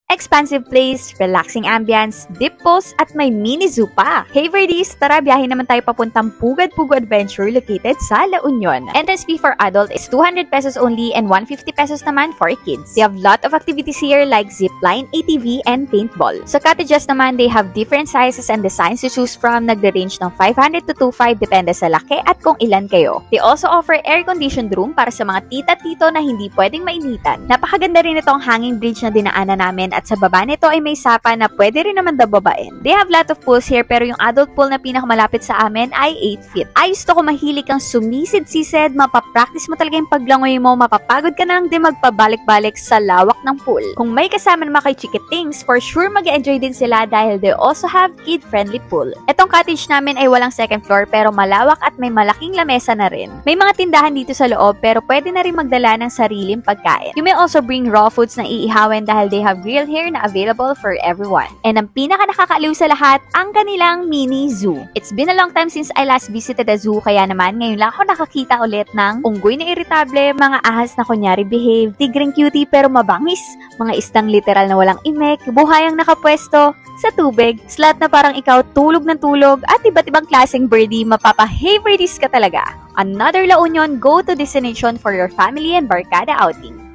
Expansive place, relaxing ambience, deep pools, at may mini zoo pa. Hey Verdies, tara biyahe naman tayo papuntang Pugad Pugo Adventure located sa La Union. Entrance fee for adult is 200 pesos only and 150 pesos naman for kids. They have lot of activities here like zipline, ATV, and paintball. Sa cottages naman, they have different sizes and designs to choose from. Nagre-range ng 500 to 2.5 depende sa laki at kung ilan kayo. They also offer air-conditioned room para sa mga tita-tito na hindi pwedeng mainitan. Napakaganda rin itong hanging bridge na dinaanan namin at sa baba nito ay may sapa na pwede rin naman dababain. They have lot of pools here pero yung adult pool na pinakamalapit sa amin ay 8 feet. Ayos to kung mahilig kang sumisid-sisid, mapapractice mo talaga yung paglangoy mo, mapapagod ka na lang din magpabalik-balik sa lawak ng pool. Kung may kasama naman kay Chikitings, for sure mag-enjoy din sila dahil they also have kid-friendly pool. Etong cottage namin ay walang second floor pero malawak at may malaking lamesa na rin. May mga tindahan dito sa loob pero pwede na rin magdala ng sariling pagkain. You may also bring raw foods na iihawin dahil they have grill here na available for everyone. And ang pinaka nakakaaliw sa lahat, ang kanilang mini zoo. It's been a long time since I last visited a zoo kaya naman ngayon lang ako nakakita ulit ng unggoy na iritable, mga ahas na kunyari behave, tigreng cutie pero mabangis, mga istang literal na walang imek, buhayang nakapwesto sa tubig, slot na parang ikaw tulog ng tulog at iba't ibang klaseng birdie, mapapa-hey birdies ka talaga. Another La Union go-to destination for your family and barkada outing.